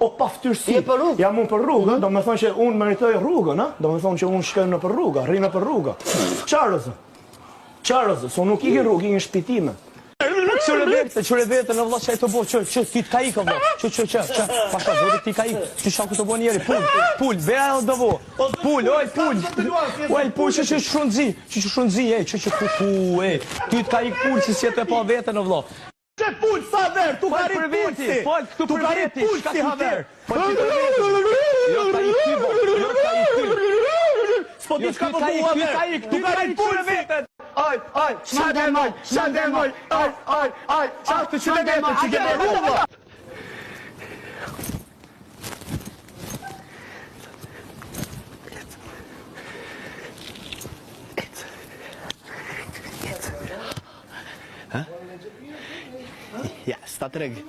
O paftyrsi. Je për rrugë? Jam unë për rrugë, do me thonë që unë meritoj rrugën, do me thonë që unë shkoj në për rrugë, rrinë për rrugë. Qarëzë, so nuk i rrugë, i shpitime. Qëre vete në vla që e të bo, që ti t'ka ikë vla, që, pasha zoti ti ka ikë, që shaku të bo njeri, pull, vera e dëvo, pull, që shunëzi, ti t'ka ikë pull, që si e të pa vete në vla. Që pull sa ver, tu ka rrit pulsi. Tu ka rrit pulsi ha ver. Jo ka ikë ty. S'po ti s'ka po bua ver. Tu ka rrit pulsi. Aj, shademoj, aj, qatë që të vete, që ke me rrugë. Ja, sta treg.